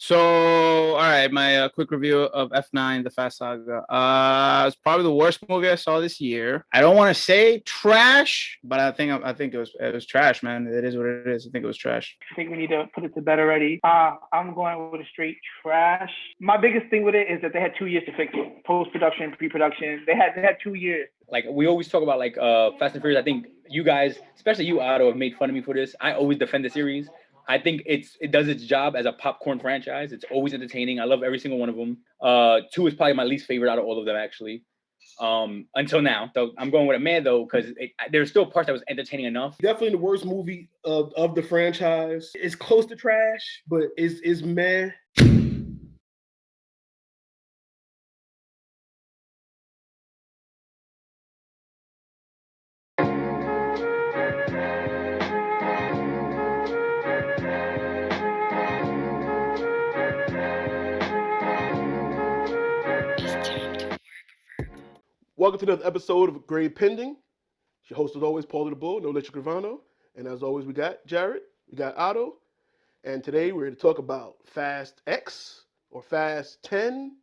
So, all right, my quick review of F9, The Fast Saga. It's probably the worst movie I saw this year. I don't want to say trash, but I think it was trash, man. It is what it is. I think it was trash. I think we need to put it to bed already. I'm going with a straight trash. My biggest thing with it is that they had 2 years to fix it. Post-production, pre-production. They had 2 years. Like, we always talk about like Fast and Furious. I think you guys, especially you, Otto, have made fun of me for this. I always defend the series. I think it does its job as a popcorn franchise. It's always entertaining. I love every single one of them. 2 is probably my least favorite out of all of them, actually. Until now. So I'm going with a man though, because there's still parts that was entertaining enough. Definitely the worst movie of the franchise. It's close to trash, but it's meh. Welcome to another episode of Grade Pending. Your host, as always, Paulie the Bull, no Leche Gravano. And as always, we got Jared, we got Otto. And today we're here to talk about Fast X, or Fast 10,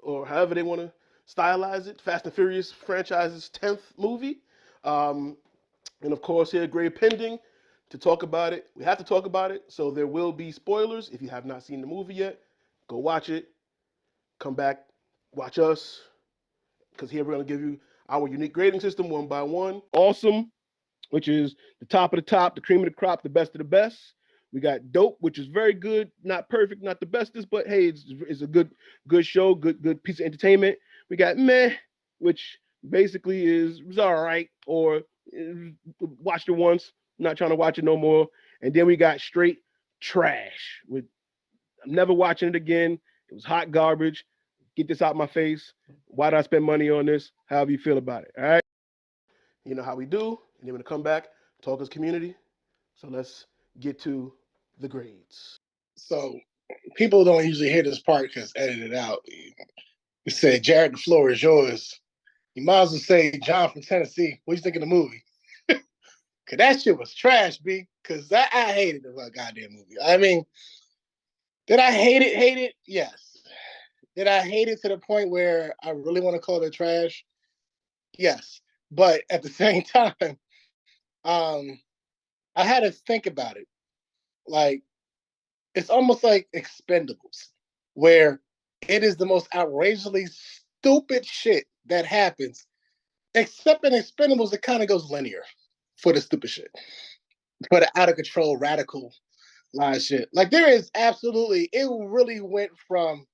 or however they want to stylize it. Fast and Furious franchise's 10th movie. And of course, here, Grade Pending, to talk about it. We have to talk about it, so there will be spoilers. If you have not seen the movie yet, go watch it. Come back, watch us. Because here we're going to give you our unique grading system one by one. Awesome, which is the top of the top, the cream of the crop, the best of the best. We got Dope, which is very good, not perfect, not the bestest, but hey, it's a good show, good piece of entertainment. We got Meh, which basically is all right, or watched it once, not trying to watch it no more. And then we got straight trash. I'm never watching it again. It was hot garbage. Get this out my face. Why did I spend money on this? However you feel about it, all right? You know how we do. And then we're going to come back, talk as community. So let's get to the grades. So people don't usually hear this part because edited out. You said, Jared, the floor is yours. You might as well say, John from Tennessee, what you think of the movie? Because that shit was trash, B. Because I hated the goddamn movie. I mean, did I hate it? Hate it? Yes. Did I hate it to the point where I really want to call it trash? Yes. But at the same time, I had to think about it. Like, it's almost like Expendables, where it is the most outrageously stupid shit that happens. Except in Expendables, it kind of goes linear for the stupid shit. For the out of control, radical line shit. Like, there is absolutely, it really went from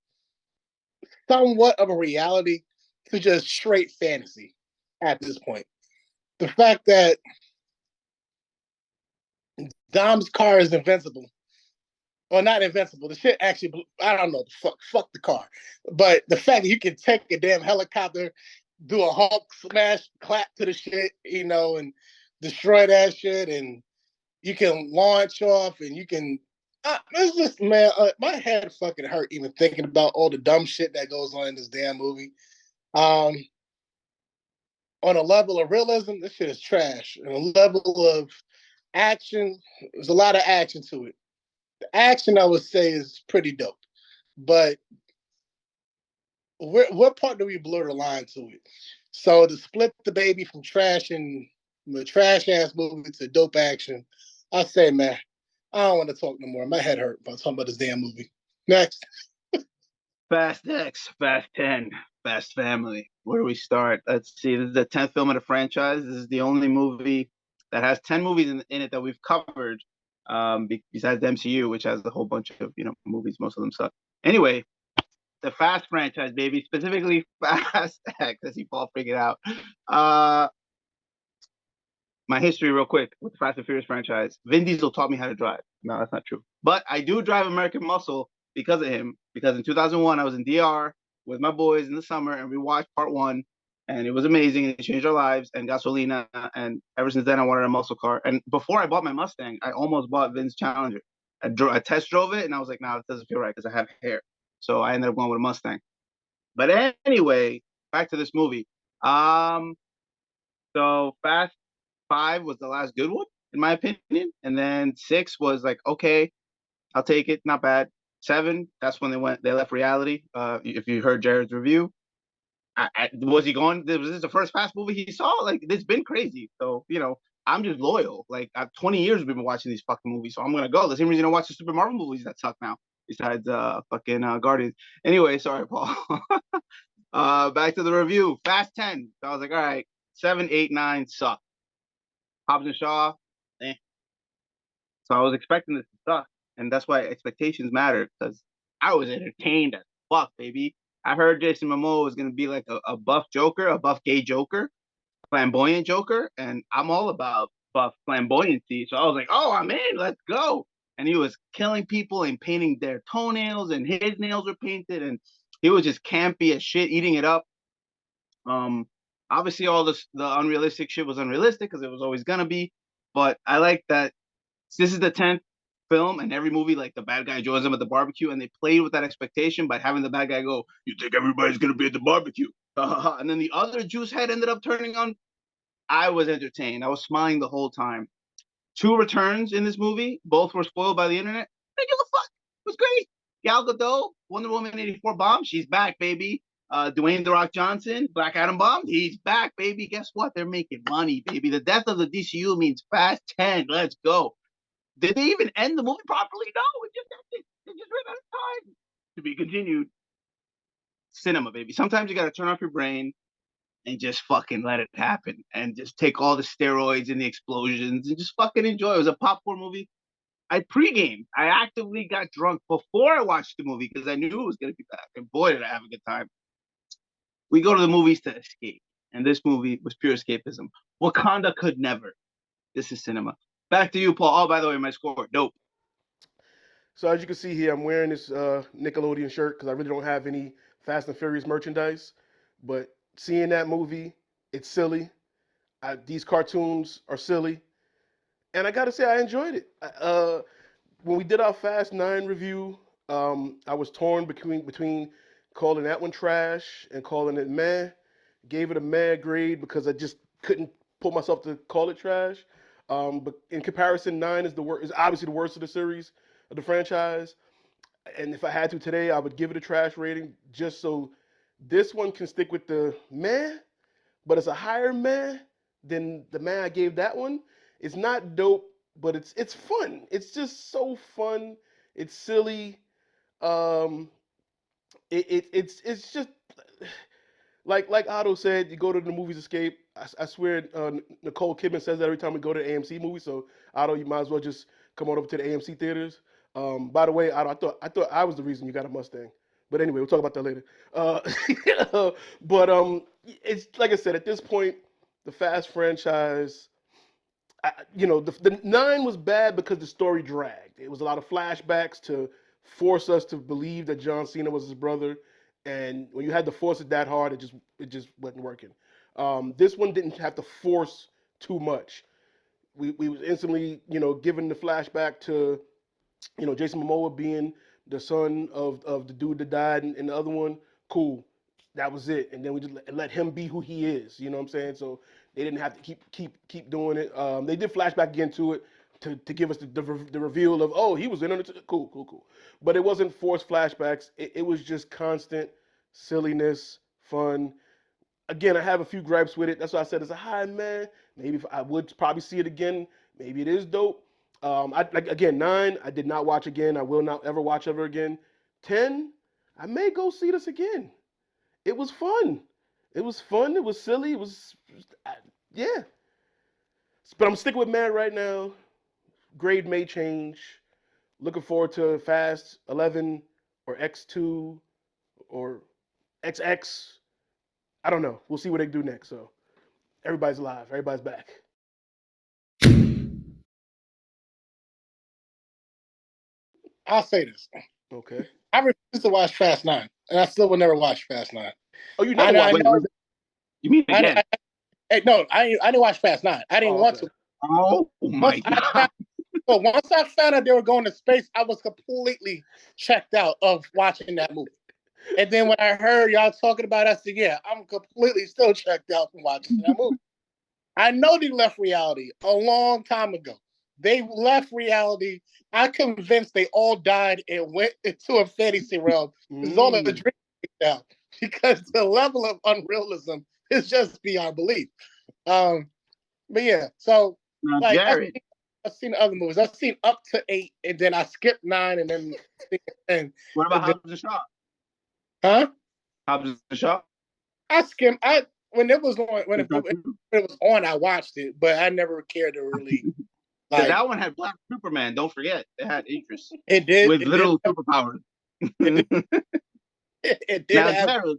somewhat of a reality to just straight fantasy at this point. The fact that Dom's car is invincible. Well, not invincible. The shit actually, I don't know, fuck the car. But the fact that you can take a damn helicopter, do a Hulk smash, clap to the shit, and destroy that shit, and you can launch off, and you can, it's just, man, my head fucking hurt even thinking about all the dumb shit that goes on in this damn movie. On a level of realism, this shit is trash. On a level of action, there's a lot of action to it. The action, I would say, is pretty dope. But what part do we blur the line to it? So to split the baby from trash and a trash-ass movie to dope action, I say, man, I don't want to talk no more. My head hurt about talking about this damn movie. Next. Fast X, Fast 10, Fast Family. Where do we start? Let's see. This is the 10th film of the franchise. This is the only movie that has 10 movies in it that we've covered, besides the MCU, which has a whole bunch of movies. Most of them suck. Anyway, the Fast franchise, baby. Specifically, Fast X. I see Paul figured out. My history real quick with the Fast and Furious franchise. Vin Diesel taught me how to drive. No, that's not true. But I do drive American Muscle because of him. Because in 2001, I was in DR with my boys in the summer, and we watched part 1, and it was amazing. It changed our lives, and Gasolina, and ever since then, I wanted a muscle car. And before I bought my Mustang, I almost bought Vin's Challenger. I test drove it, and I was like, nah, it doesn't feel right because I have hair. So I ended up going with a Mustang. But anyway, back to this movie. So Fast 5 was the last good one, in my opinion. And then 6 was like, okay, I'll take it. Not bad. 7, that's when they left reality. If you heard Jared's review, was he going? Was this the first Fast movie he saw? Like, it's been crazy. So, I'm just loyal. Like, 20 years we've been watching these fucking movies, so I'm gonna go. The same reason I watch the Super Marvel movies that suck now, besides fucking Guardians. Anyway, sorry, Paul. Back to the review. Fast 10. So I was like, all right, 7, 8, 9 suck. Hobbs and Shaw, eh. So I was expecting this to suck, and that's why expectations matter, because I was entertained as fuck, baby. I heard Jason Momoa was gonna be like a buff Joker, a buff gay Joker, flamboyant Joker, and I'm all about buff flamboyancy. So I was like, oh, I'm in, let's go. And he was killing people and painting their toenails, and his nails were painted, and he was just campy as shit, eating it up. Obviously all the unrealistic shit was unrealistic because it was always gonna be, but I like that this is the 10th film, and every movie, like, the bad guy joins them at the barbecue, and they played with that expectation by having the bad guy go, you think everybody's gonna be at the barbecue? And then the other juice head ended up turning on. I was entertained. I was smiling the whole time. 2 returns in this movie, both were spoiled by the internet. I give a fuck. It was great. Gal Gadot, Wonder Woman 84 bomb, she's back, baby. Dwayne The Rock Johnson, Black Adam bomb, he's back, baby. Guess what? They're making money, baby. The death of the DCU means Fast 10. Let's go. Did they even end the movie properly? No, it just ran out of time. To be continued. Cinema, baby. Sometimes you gotta turn off your brain and just fucking let it happen, and just take all the steroids and the explosions and just fucking enjoy. It was a popcorn movie. I pre-gamed. I actively got drunk before I watched the movie because I knew it was gonna be back. And boy, did I have a good time. We go to the movies to escape, and this movie was pure escapism. Wakanda could never. This is cinema. Back to you, Paul. Oh, by the way, my score, dope. So as you can see here, I'm wearing this Nickelodeon shirt because I really don't have any Fast and Furious merchandise. But seeing that movie, it's silly. These cartoons are silly, and I gotta say I enjoyed it. When we did our Fast 9 review, I was torn between calling that one trash and calling it meh. Gave it a meh grade because I just couldn't pull myself to call it trash. But in comparison, 9 is obviously the worst of the series, of the franchise. And if I had to today, I would give it a trash rating just so this one can stick with the meh, but it's a higher meh than the meh I gave that one. It's not dope, but it's fun. It's just so fun. It's silly. It's just like Otto said. You go to the movies escape. I swear, Nicole Kidman says that every time we go to AMC movies. So Otto, you might as well just come on over to the AMC theaters. By the way, Otto, I thought I was the reason you got a Mustang. But anyway, we'll talk about that later. But it's like I said, at this point, the Fast franchise, the 9 was bad because the story dragged. It was a lot of flashbacks to force us to believe that John Cena was his brother, and when you had to force it that hard, it just wasn't working. This one didn't have to force too much. We was instantly, given the flashback to, Jason Momoa being the son of the dude that died in the other one. Cool, that was it. And then we just let him be who he is. You know what I'm saying? So they didn't have to keep doing it. They did flashback again to it to give us the reveal of, oh, he was in it. Cool. But it wasn't forced flashbacks. It was just constant silliness, fun. Again, I have a few gripes with it. That's why I said it's a high man. Maybe if I would probably see it again. Maybe it is dope. Again, 9, I did not watch again. I will not ever watch ever again. 10, I may go see this again. It was fun. It was silly. Yeah. But I'm sticking with man right now. Grade may change. Looking forward to Fast 11 or X2 or XX. I don't know. We'll see what they do next. So everybody's alive. Everybody's back. I'll say this. Okay. I refuse to watch Fast 9, and I still will never watch Fast 9. Oh, you never watched it? You mean again? No, I didn't watch Fast 9. I didn't want to. Oh my God. Once I found out they were going to space, I was completely checked out of watching that movie. And then when I heard y'all talking about it, I said, yeah, I'm completely still checked out from watching that movie. I know they left reality a long time ago. They left reality. I'm convinced they all died and went into a fantasy realm. It's all a dream now because the level of unrealism is just beyond belief. But yeah, so Now, like Jared, I've seen other movies. I've seen up to 8, and then I skipped 9, and then 10. what about And then, Hobbs and Shaw? huh? Hobbs and Shaw? I skimmed. When it was on, when Is it that true? was on, I watched it, but I never cared to really Because like. that one had Black Superman. Don't forget, it had Idris It did. with It little did. superpowers. It did Now, have. Jared,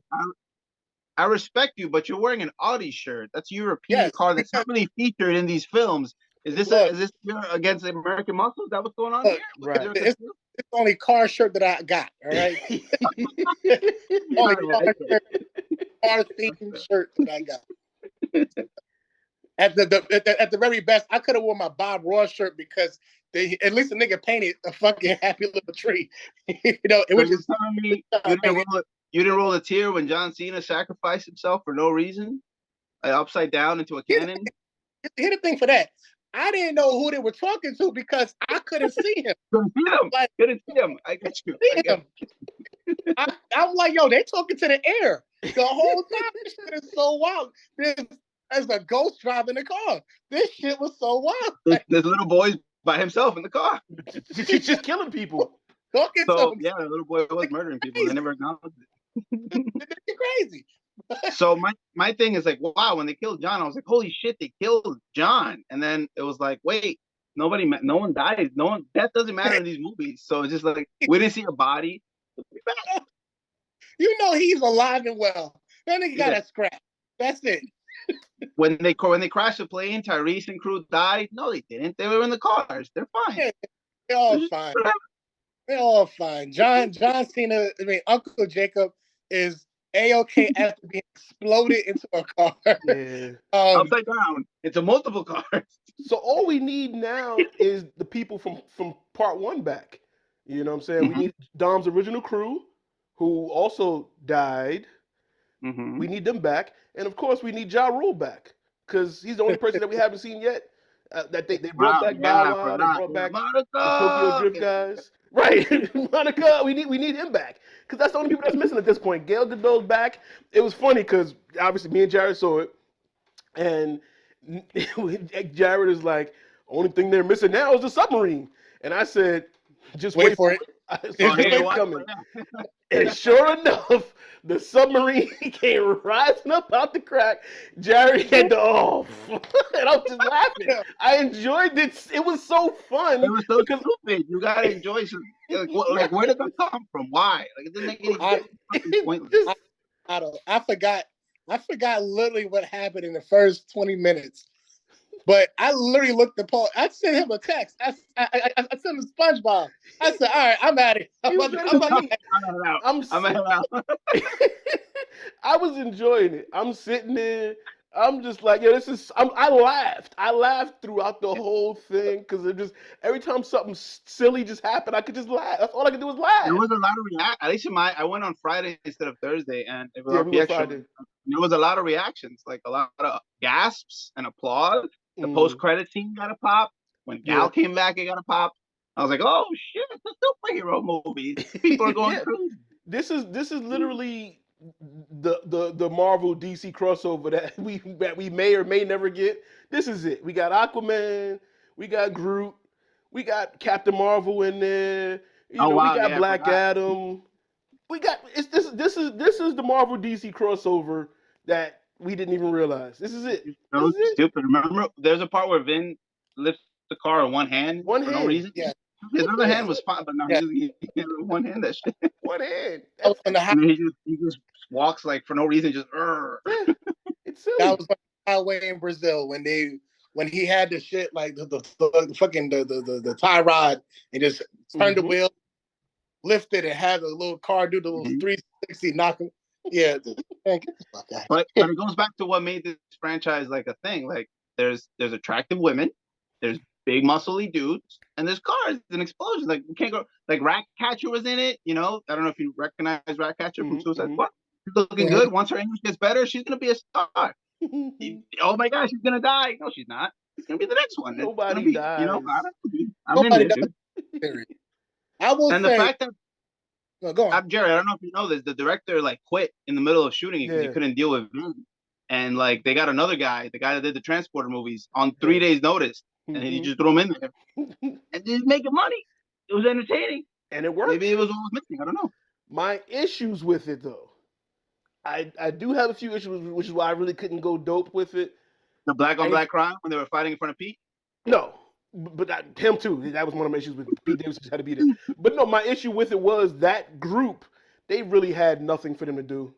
I respect you, but you're wearing an Audi shirt. That's a European Yes, car that's not really featured in these films. Is this Look. is this against American muscle? Is that what's going on Look, here? Right. It's the only car shirt that I got. All right, only car themed shirt that I got. At the very best, I could have worn my Bob Ross shirt because at least the nigga painted a fucking happy little tree. You know, So which you're is telling me you didn't roll a tear when John Cena sacrificed himself for no reason, like upside down into a cannon? here's the thing for that. I didn't know who they were talking to because I couldn't see him. Couldn't see him. Like, Couldn't see him. I get you. I get him. I'm like, yo, they talking to the air the whole time. This shit is so wild. There's a ghost driving the car. This shit was so wild. Like, this little boy's by himself in the car. She's just killing people. talking to So him. yeah, the little boy was murdering people. They never acknowledged it. It's crazy. So my thing is like, wow, when they killed John, I was like, holy shit, they killed John. And then it was like, wait, no one dies. Death doesn't matter in these movies. So it's just like, we didn't see a body. You know he's alive and well. That nigga got a scrap. That's it. When they crashed the plane, Tyrese and crew died. No, they didn't. They were in the cars. They're fine. Yeah, they're all fine. They're all fine. John Cena, Uncle Jacob is A-OK after being exploded into a car. Yeah. Upside down into multiple cars. So all we need now is the people from part 1 back. You know what I'm saying? We need Dom's original crew, who also died. We need them back, and of course we need Ja Rule back because he's the only person that we haven't seen yet. That they brought back Bow Wow, they brought back the Tokyo Drift guys. Right, Monica, we need him back because that's the only people that's missing at this point. Gail Godot's back. It was funny because obviously me and Jared saw it, and Jared is like, only thing they're missing now is the submarine, and I said, just wait for it. It's coming. And sure enough, the submarine came rising up out the crack. Jared had the and I was just laughing. I enjoyed it. It was so fun. It was so stupid. You gotta enjoy some. Like where did that come from? Why? Like it didn't make any sense. It's pointless. I forgot literally what happened in the first 20 minutes. But I literally looked at Paul. I sent him a text. I sent him SpongeBob. I said, "All right, I'm at it. I'm out. I was enjoying it. I'm sitting there. I'm just like, yo, I laughed. I laughed throughout the whole thing because it just every time something silly just happened, I could just laugh. That's all I could do was laugh. There was a lot of react. At least I went on Friday instead of Thursday, and it was Friday. There was a lot of reactions, like a lot of gasps and applause. The post-credit scene got a pop. When Gal came back, it got a pop. I was like, "Oh shit, it's a superhero movie. People are going crazy." This is literally the Marvel DC crossover that we may or may never get. This is it. We got Aquaman, we got Groot, we got Captain Marvel in there. We got Black Adam. We got this is the Marvel DC crossover that we didn't even realize. This is it. So stupid. Remember, there's a part where Vin lifts the car with one hand for no reason. Yeah. His other hand was fine, but not really. One hand, that shit. One hand. And he just walks like for no reason, just. It's silly. That was on the highway in Brazil when he had the shit like the fucking the tie rod and just turned the wheel, lifted, and had a little car do the little 360 knock him. Yeah, man, get the fuck out. But it goes back to what made this franchise like a thing. Like there's attractive women, there's big muscly dudes, and there's cars and explosions. Like we can't go. Like Ratcatcher was in it. You know, I don't know if you recognize Ratcatcher from Suicide Squad. She's looking good. Once her English gets better, she's gonna be a star. Oh my gosh, she's gonna die. No, she's not. It's gonna be the next one. Nobody it's gonna be, dies. You know, I'm in Nobody there, does. dude. Period. I will And say, the fact that no, go on. Jerry, I don't know if you know this, the director like quit in the middle of shooting it because he Yeah. couldn't deal with Vin. And like they got another guy, the guy that did the Transporter movies, on 3 days' notice, and he just threw him in there and just making money. It was entertaining. And it worked. Maybe it was what was missing. I don't know. My issues with it though, I do have a few issues, which is why I really couldn't go dope with it. The black on black crime when they were fighting in front of Pete. No, but him too. That was one of my issues with Pete Davidson had to be there. But no, my issue with it was that group. They really had nothing for them to do.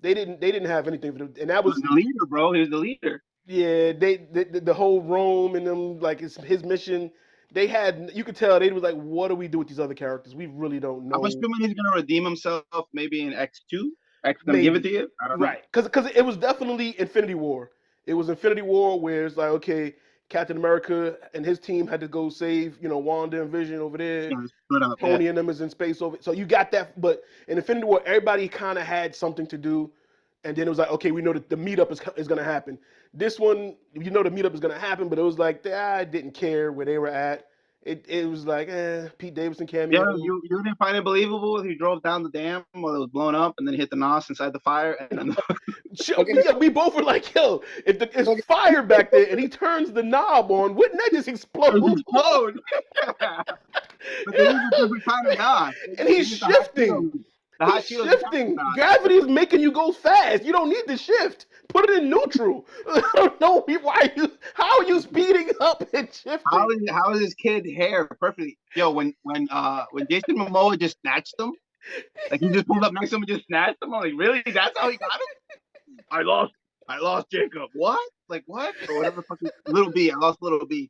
They didn't have anything for them, and that was the leader, bro. He was the leader. Yeah, the whole Rome and them, like it's his mission. They had, you could tell they was like, what do we do with these other characters? We really don't know. I'm assuming he's gonna redeem himself maybe in X2. X gonna give it to you. I don't know. Right, because it was definitely Infinity War. It was Infinity War where it's like, okay, Captain America and his team had to go save, Wanda and Vision over there. Tony and them is in space over. So you got that, but in Infinity War, everybody kind of had something to do, and then it was like, okay, we know that the meetup is going to happen. This one, the meetup is going to happen, but it was like I didn't care where they were at. It was like, Pete Davidson cameo. Yeah, you didn't find it believable if he drove down the dam while it was blowing up and then hit the NOS inside the fire. And yeah, we both were like, yo, if it's fire back there and he turns the knob on, wouldn't that just explode? Explode. But and he's shifting. He's shifting. Gravity is making you go fast. You don't need to shift. Put it in neutral. I don't know how are you speeding up and shifting? How is his kid hair perfectly? Yo, when Jason Momoa just snatched him, like he just pulled up next to him and just snatched him. I'm like, really? That's how he got him? I lost Jacob. What? Like what? Or whatever fucking Little B. I lost Little B.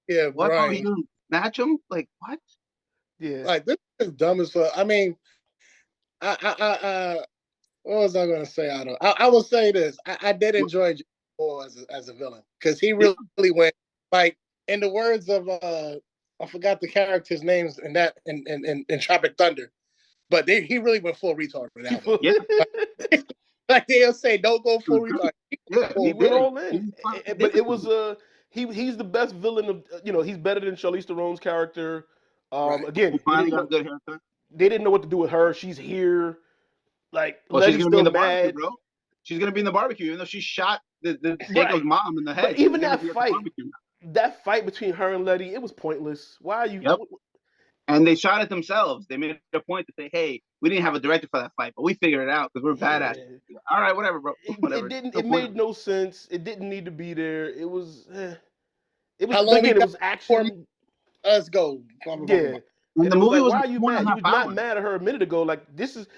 Yeah, what? Brian. How he didn't snatch him? Like what? Yeah. Like this is dumb as fuck. I mean, what was I going to say? I will say this. I did enjoy Paul as a villain because he really went, like, in the words of I forgot the characters' names in Tropic Thunder, but he really went full retard for that one. Yeah. Like they'll say, don't go full retard. He went all in, but it was he's the best villain of he's better than Charlize Theron's character. Right. Again, they didn't know what to do with her. She's here. Like, she's gonna be in the mad. barbecue, bro. She's gonna be in the barbecue, even though she shot the Jacob's mom in the head. But even that fight between her and Letty, it was pointless. Why are you? Yep. And they shot it themselves. They made a point to say, "Hey, we didn't have a director for that fight, but we figured it out because we're badass." All right, whatever, bro. Whatever. It made no sense. It didn't need to be there. It was. It was. How long Again, it was action. Let's go. Yeah. And the movie was why are you mad? You was not mad at her a minute ago. Like,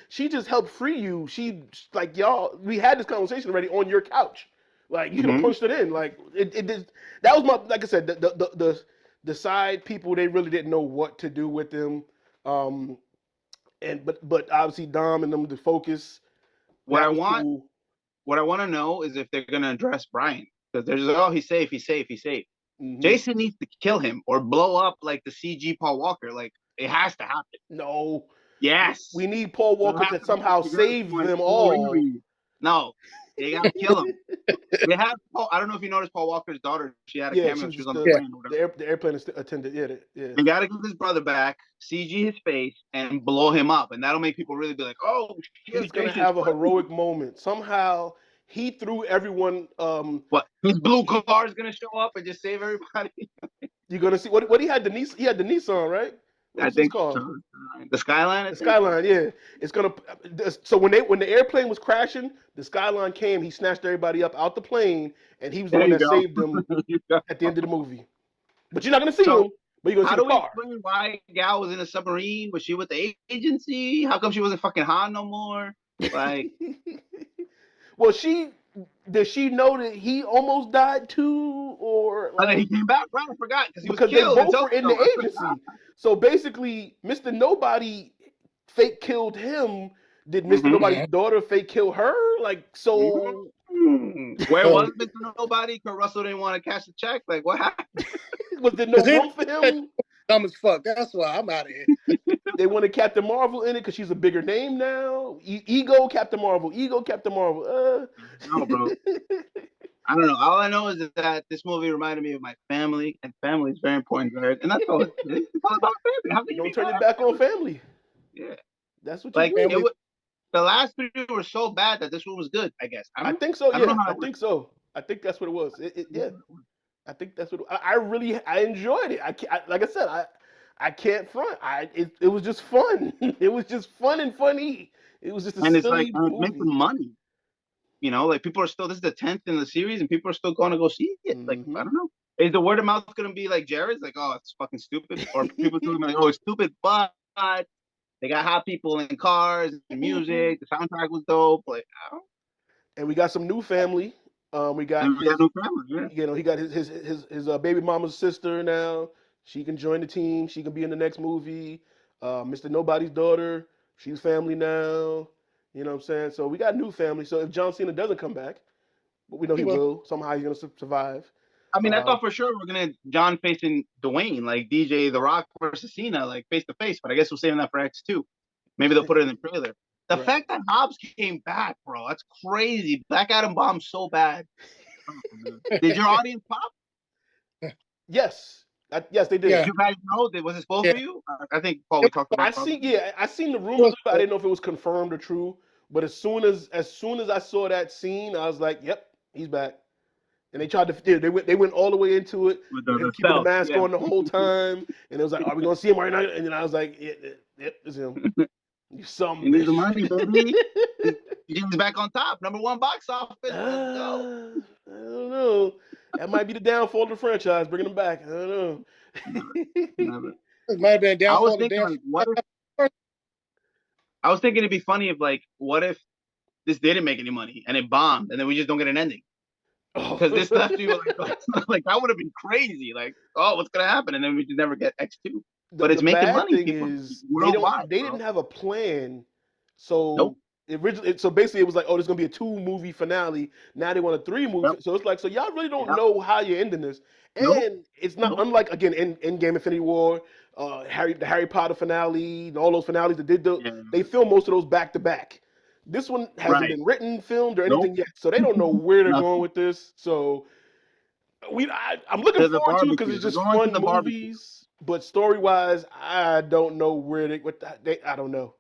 she just helped free you. She, like, y'all, we had this conversation already on your couch. Like, you could have pushed it in. Like, that was my, like I said, the side people, they really didn't know what to do with them. But obviously Dom and them to focus. What I want to know is if they're gonna address Brian, because they're just like, oh, he's safe. Mm-hmm. Jason needs to kill him or blow up like the CG Paul Walker. Like, it has to happen. No. Yes. We need Paul Walker to somehow save them all. No. They gotta kill him. They have Paul. I don't know if you noticed Paul Walker's daughter. She had a cameo. She was on the plane. The airplane attendant. Yeah. They gotta give his brother back, CG his face, and blow him up, and that'll make people really be like, "Oh, he's gonna have a heroic moment." Somehow he threw everyone. What? His blue car is gonna show up and just save everybody. You're gonna see what he had. He had the Nissan, right? I think so. The Skyline. The Skyline, yeah. It's gonna. So when the airplane was crashing, the Skyline came. He snatched everybody up out the plane, and he was the one that saved them at the end of the movie. But you're not gonna see him. But you're gonna see the car. How do we explain why Gal was in a submarine? Was she with the agency? How come she wasn't fucking Han no more? Like, well, does she know that he almost died too, or like, and he came back? Right, I forgot because they both were in the agency. So basically, Mr. Nobody fake killed him. Did Mr. Nobody's daughter fake kill her? Like, so. Where was Mr. Nobody? Because Russell didn't want to cash the check. Like, what happened? Was there no room for him? Dumb as fuck. That's why I'm out of here. They wanted Captain Marvel in it because she's a bigger name now. Ego Captain Marvel. No, bro. I don't know. All I know is that this movie reminded me of my family, and family is very important, Jared. And that's all it is. It's all about family. How can you Don't be turn mad your at back on family? family. Yeah. That's what you Like, do. Family- the last three were so bad that this one was good, I guess. I think so. I don't Yeah, know how I it think so. I think that's what it was. Yeah, I think that's what I enjoyed it. Like I said, I can't front. It was just fun. It was just fun and funny. It was just a And it's like, silly it's making movie. money. You know, like people are still, this is the 10th in the series and people are still going to go see it. Like, Mhm. I don't know. Is the word of mouth going to be like Jared's? Like, oh, it's fucking stupid. Or people still like, oh, it's stupid, but they got hot people in cars and music. The soundtrack was dope. Like, I don't know. And we got some new family. We got And we got his, no family, yeah. you know, he got his baby mama's sister now. She can join the team. She can be in the next movie. Mr. Nobody's daughter, she's family now. You know what I'm saying? So we got new family. So if John Cena doesn't come back, but we know he will. Somehow he's gonna survive. I mean, I thought for sure we're gonna John facing Dwayne, like DJ The Rock versus Cena, like face to face. But I guess we're saving that for X2. Maybe they'll put it in the trailer. The Right. fact that Hobbs came back, bro, that's crazy. Black Adam bombed so bad. Did your audience pop? Yes. Yes, they did. Yeah. Did you guys know? Was this both for you? I think Paul, we talked about. I seen the rumors, but I didn't know if it was confirmed or true. But as soon as I saw that scene, I was like, "Yep, he's back." And they tried to they went all the way into it With with him keeping the mask on the whole time, and it was like, "Are we gonna see him right now?" And then I was like, "Yep, it's him." You some He needs the bitch. money, baby. He's back on top, #1 box office. Let's go. I don't know. That might be the downfall of the franchise, bringing him back. I don't know. Never. It might have been a I downfall. was thinking, like, what if? I was thinking it'd be funny if, like, what if this didn't make any money and it bombed, and then we just don't get an ending? Because this left you like that would have been crazy. Like, oh, what's gonna happen? And then we just never get X2. But it's making money. Thing People is, worldwide. they didn't have a plan. So Nope. so basically it was like, oh, there's gonna be a 2-movie finale. Now they want a 3-movie. Yep. So it's like, so y'all really don't Yep. know how you're ending this. And Nope. it's not Nope. unlike again in Game Infinity War, the Harry Potter finale, and all those finales that did they filmed most of those back to back. This one hasn't Right. been written, filmed, or anything Nope. yet. So they don't know where they're Nothing. going with this. So I'm looking To the forward to it because barbecue. it's just They're going to fun the barbecue. movies. But story wise, I don't know where I don't know.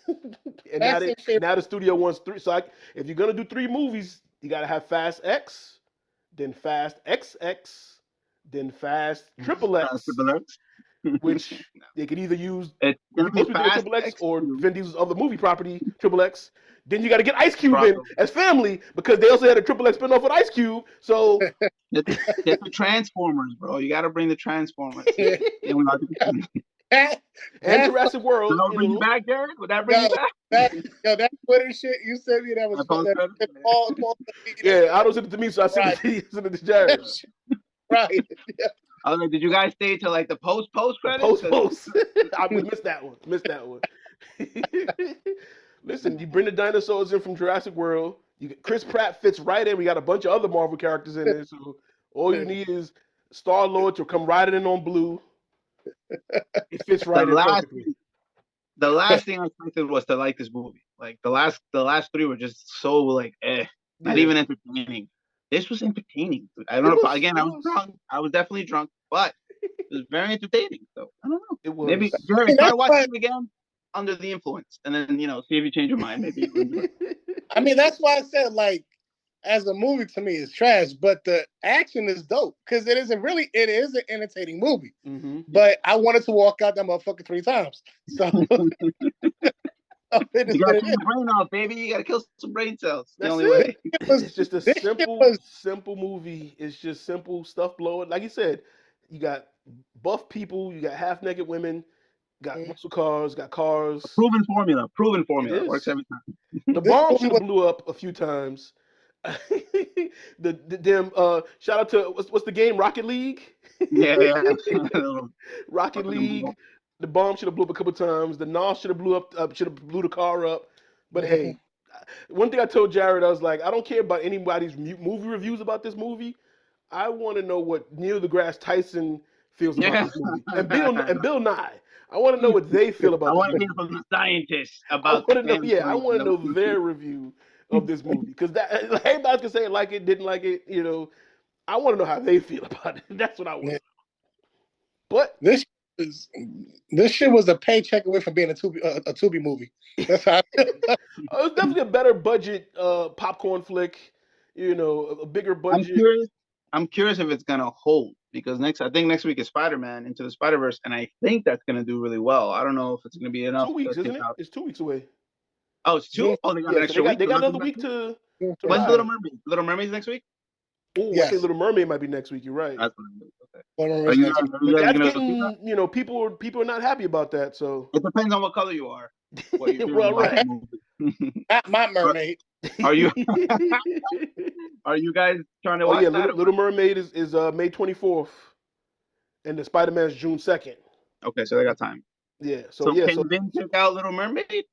And now the studio wants 3. So if you're gonna do 3 movies, you gotta have Fast X, then Fast XX, then Fast Triple X, which they could either use It's gonna be Fast Triple X or X2. Vin Diesel's other movie property, Triple X. Then you got to get Ice Cube in as family because they also had a Triple X spinoff with Ice Cube. So get the Transformers, bro. You got to bring the Transformers. and Jurassic World. Would that bring you back, Jared? Would that bring you back? That Twitter shit you sent me, that was fun. Yeah, I don't send it to me, so I send it to Jared. Right. Yeah. I was like, did you guys stay till like the post credits? Post. I missed that one. Listen, you bring the dinosaurs in from Jurassic World. Chris Pratt fits right in. We got a bunch of other Marvel characters in there, so all you need is Star-Lord to come riding in on blue. It fits right in perfectly. The last thing I expected was to like this movie. Like the last 3 were just so like not even entertaining. This was entertaining. I don't know. Again, I was drunk. I was definitely drunk, but it was very entertaining. So I don't know. It was. Maybe Jared, try watching it again under the influence, and then see if you change your mind. Maybe. I mean, that's why I said, like, as a movie to me it's trash, but the action is dope because it is an entertaining movie. Mm-hmm. But I wanted to walk out that motherfucker 3 times. So you gotta kill your brain off, baby. You gotta kill some brain cells. That's the only way. It's just a simple movie. It's just simple stuff blowing. Like you said, you got buff people, you got half-naked women, got muscle cars, got cars. Proven formula. Works every time. The bomb should have blew up a few times. the damn shout out to what's the game, Rocket League? Yeah. Rocket League. The bomb should have blew up a couple times. The NOS should have blew the car up. But hey, one thing I told Jared, I was like, I don't care about anybody's movie reviews about this movie. I want to know what Neil deGrasse Tyson feels about this movie, and Bill Nye. I want to know what they feel about. I want to hear from the scientists about. I want to know their review of this movie because that everybody can say like it, didn't like it. You know, I want to know how they feel about it. That's what I want. Yeah. But this shit was a paycheck away from being a Tubi movie. That's how. it was definitely a better budget popcorn flick. You know, a bigger budget. I'm curious if it's gonna hold because I think next week is Spider-Man Into the Spider-Verse, and I think that's gonna do really well. I don't know if it's gonna be enough. 2 weeks, isn't it? It's 2 weeks away. Oh, it's 2? Oh, they got an extra week. They got another week to When's Little Mermaid? Little Mermaid's next week? Oh, yes. I think Little Mermaid might be next week. You're right. That's what it is. Okay. But that's getting, you know, people are not happy about that. So it depends on what color you are. What you're well, right. Not my mermaid. Are you? Are you guys trying to watch that? Little Mermaid is May 24th, and the Spider-Man's June 2nd. Okay, so they got time. Yeah. So can Vin check out Little Mermaid?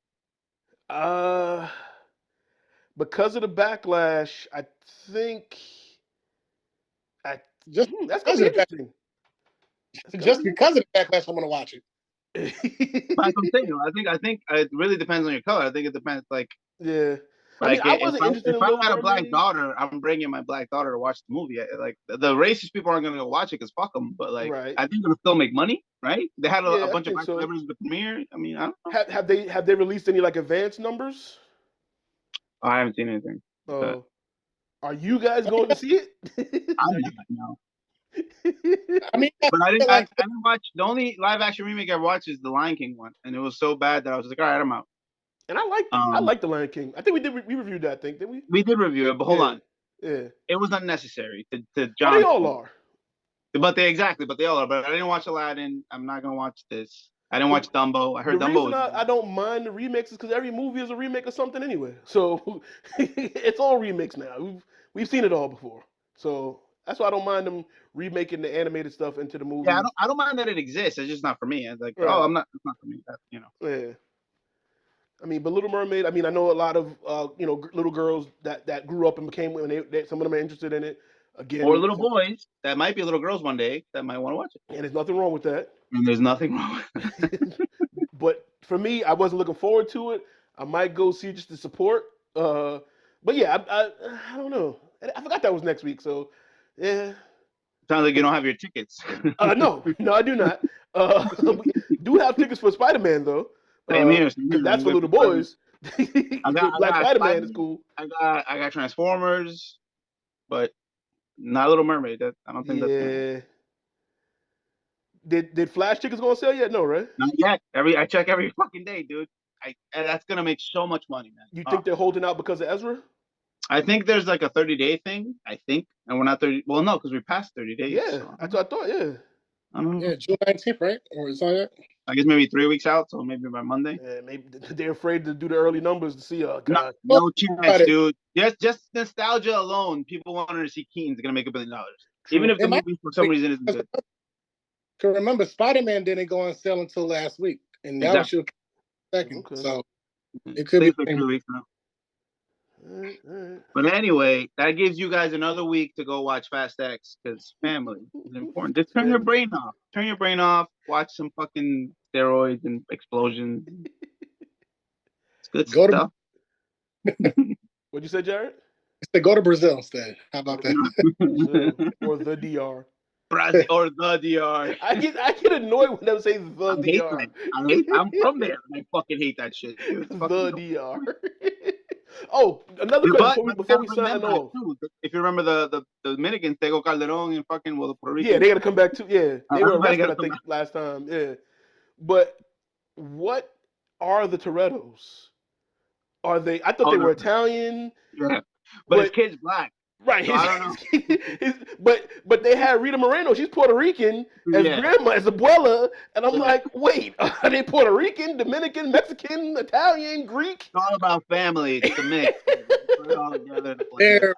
Because of the backlash, I think. That's gonna be interesting. Just because of the backlash, I'm gonna watch it. That's what I'm saying. I think it really depends on your color. I think it depends. Like, yeah. Like, I wasn't interested in If I had a black daughter, I'm bringing my black daughter to watch the movie. Like, the racist people aren't gonna go watch it because fuck them. But like, right. I think it'll still make money, right? They had a bunch of black celebrities at the premiere. I mean, I don't know. Have they released any like advanced numbers? I haven't seen anything. Are you guys going to see it? I'm not, no. I mean, but I didn't watch. The only live action remake I watched is the Lion King one, and it was so bad that I was like, all right, I'm out. And I like the Lion King. I think we reviewed that. Didn't we? We did review it, but hold on. Yeah. It was unnecessary to John. Well, they all are. But they all are. But I didn't watch Aladdin. I'm not gonna watch this. I didn't watch Dumbo. I heard Dumbo. The reason I don't mind the remakes is because every movie is a remake of something anyway. So it's all remakes now. We've seen it all before. So that's why I don't mind them remaking the animated stuff into the movie. Yeah, I don't mind that it exists. It's just not for me. It's like, right. It's not for me. That's, you know. Yeah. I mean, but Little Mermaid. I mean, I know a lot of little girls that grew up and became women. Some of them are interested in it. Again, or little boys that might be little girls one day that might want to watch it. And there's nothing wrong with that. And there's nothing wrong with that. But for me, I wasn't looking forward to it. I might go see just to support. But yeah, I don't know. I forgot that was next week. So yeah. Sounds like you don't have your tickets. No, I do not. We do have tickets for Spider-Man though. Same here. That's for little boys. Black Spider-Man is cool. I got Transformers, but not Little Mermaid. I don't think that's. Did Flash tickets go on sale yet? No, right? Not yet. I check every fucking day, dude. And that's gonna make so much money, man. You think they're holding out because of Ezra? I think there's like a 30-day thing. I think, and we're not 30. Well, no, because we passed 30 days. Yeah, so. I thought. Yeah. I don't know. Yeah, June 19th, right? Or is that? I guess maybe 3 weeks out, so maybe by Monday. Yeah, maybe they're afraid to do the early numbers to see. No chance, dude. Just nostalgia alone, people wanting to see Keaton's gonna make $1 billion, even if the movie for some reason isn't good. Because remember, Spider-Man didn't go on sale until last week, and now it's your second. Okay. So it could be like 2 weeks now. But anyway, that gives you guys another week to go watch Fast X because family is important. Just turn your brain off. Turn your brain off. Watch some fucking steroids and explosions. It's good stuff. What'd you say, Jared? Go to Brazil instead. How about that? Or the DR. Brazil or the DR. I get annoyed when they say the DR. I'm from there. I fucking hate that shit. Dude. The DR. Oh, another question before we sign off. If you remember the Dominicans, Tego Calderon and fucking Puerto Rico. Yeah, they gotta come back too. Yeah, they were arrested, I think, last time. Yeah, but what are the Torettos? Are they? I thought they were Italian. Yeah, but his kid's black. Right. So I don't know. but they had Rita Moreno. She's Puerto Rican as grandma, as abuela, and I'm like, wait, are they Puerto Rican, Dominican, Mexican, Italian, Greek? It's all about family. It's the mix. Put it all together. They're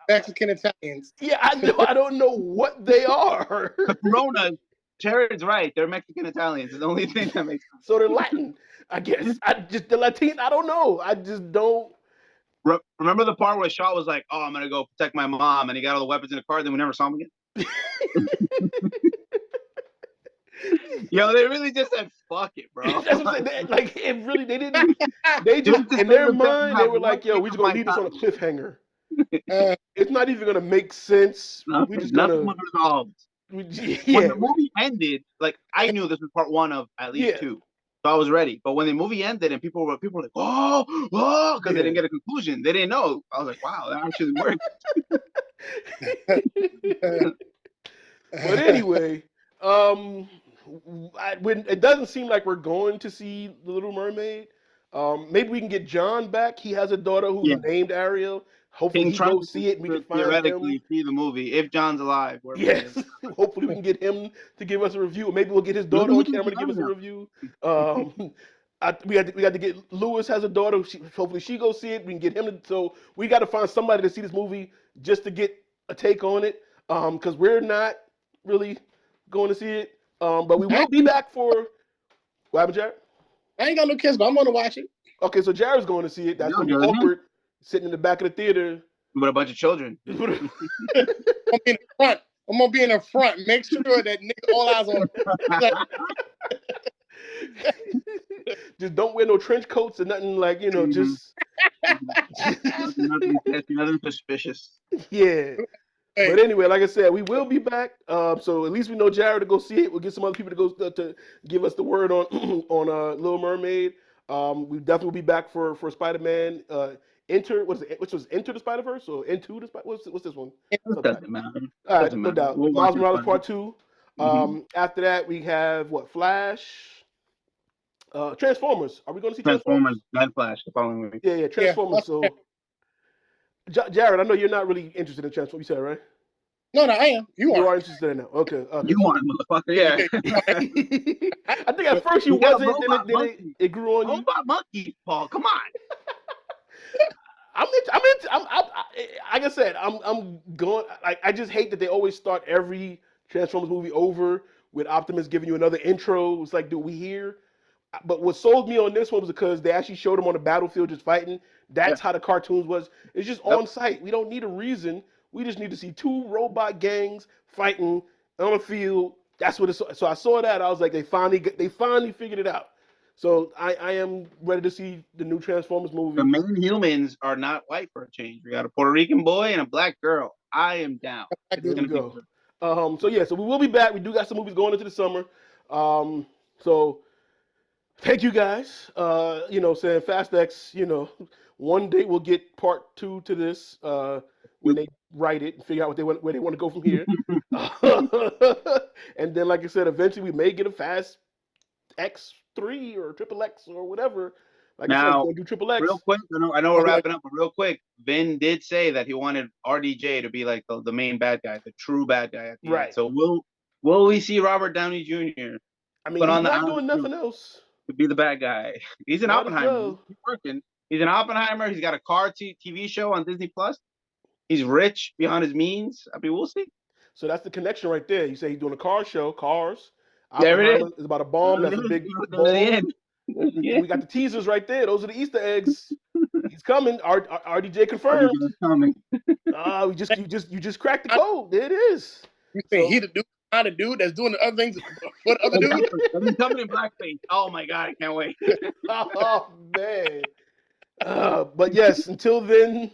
Mexican Italians. Yeah, I don't know what they are. Corona. Jared's right. They're Mexican Italians. It's the only thing that makes sense. So they're Latin, I guess. The Latin. I don't know. I just don't. Remember the part where Shaw was like, "Oh, I'm gonna go protect my mom," and he got all the weapons in the car. Then we never saw him again. Yo, they really just said fuck it, bro. That's what I'm saying. Like it really, they didn't. They just in their mind they were like, "Yo, we just gonna leave this on a cliffhanger. It's not even gonna make sense. We just Nothing gonna." was resolved. When the movie ended, like I knew this was part one of at least two, so I was ready. But when the movie ended and people were like, "Oh, because they didn't get a conclusion, they didn't know." I was like, "Wow, that actually worked." But anyway, when it doesn't seem like we're going to see The Little Mermaid. Maybe we can get John back. He has a daughter who's named Ariel. Hopefully he goes see it and we can find theoretically him. See the movie if John's alive. Yes. Hopefully we can get him to give us a review. Or maybe we'll get his daughter on camera to give us a review. We got to get Lewis has a daughter. Hopefully she goes see it. We can get him to. So we got to find somebody to see this movie just to get a take on it. Because we're not really going to see it. But we will be back for. What happened, Jared? I ain't got no kids, but I'm going to watch it. Okay, so Jared's going to see it. That's going to be awkward. Sitting in the back of the theater with a bunch of children. I'm gonna be in the front. I'm gonna be in the front. Make sure that nigga all eyes on. Just don't wear no trench coats or nothing like just nothing suspicious. Yeah. But anyway, like I said, we will be back. So at least we know Jared to go see it. We'll get some other people to go to give us the word on Little Mermaid. We definitely will be back for Spider-Man. Enter which was Enter the Spider-Verse or Into the What's this one? It doesn't matter. All right, no doubt. Miles Morales Part 2. After that, we have Flash. Transformers. Are we going to see Transformers? Then Flash the following week. Yeah, Transformers. So, Jared, I know you're not really interested in Transformers. You said, right? No, I am. You are interested in that. Okay. You are, motherfucker. Yeah. I think at first you wasn't. Then it grew on you. Robot monkey, Paul. Come on. I'm like I said, I'm going. I just hate that they always start every Transformers movie over with Optimus giving you another intro. It's like, dude, we here. But what sold me on this one was because they actually showed him on the battlefield just fighting. That's how the cartoons was. It's just on site. We don't need a reason. We just need to see two robot gangs fighting on a field. That's what it's. So I saw that. I was like, they finally figured it out. So I am ready to see the new Transformers movie. The main humans are not white for a change. We got a Puerto Rican boy and a black girl. I am down. There we go. So we will be back. We do got some movies going into the summer. So thank you guys. Saying Fast X, one day we'll get part 2 to this when they write it and figure out where they want to go from here. And then, like I said, eventually we may get a Fast X3 or Triple X or whatever. Like now, I said, we'll do Triple X. Real quick, I know we're wrapping up, but real quick, Vin did say that he wanted RDJ to be like the main bad guy, the true bad guy at the end. So will we see Robert Downey Jr. I mean, he's not doing nothing else to be the bad guy? He's an Oppenheimer. He's working. He's an Oppenheimer. He's got a car TV show on Disney Plus. He's rich beyond his means. I mean, we'll see. So that's the connection right there. You say he's doing a car show, Cars. There it is. It's about a bomb. That's a big bomb. We got the teasers right there. Those are the Easter eggs. He's coming. RDJ confirmed. You just cracked the code. There it is. You think he the dude, not a dude that's doing the other things for the other dude? He's coming in blackface. Oh my god, I can't wait. Oh man. But yes, until then,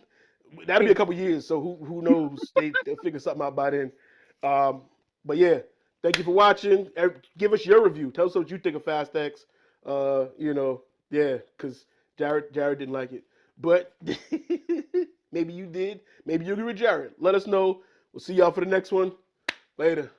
that'll be a couple years. So who knows? They'll figure something out by then. But yeah, thank you for watching. Give us your review. Tell us what you think of Fast X. Because Jared didn't like it. But maybe you did. Maybe you agree with Jared. Let us know. We'll see y'all for the next one. Later.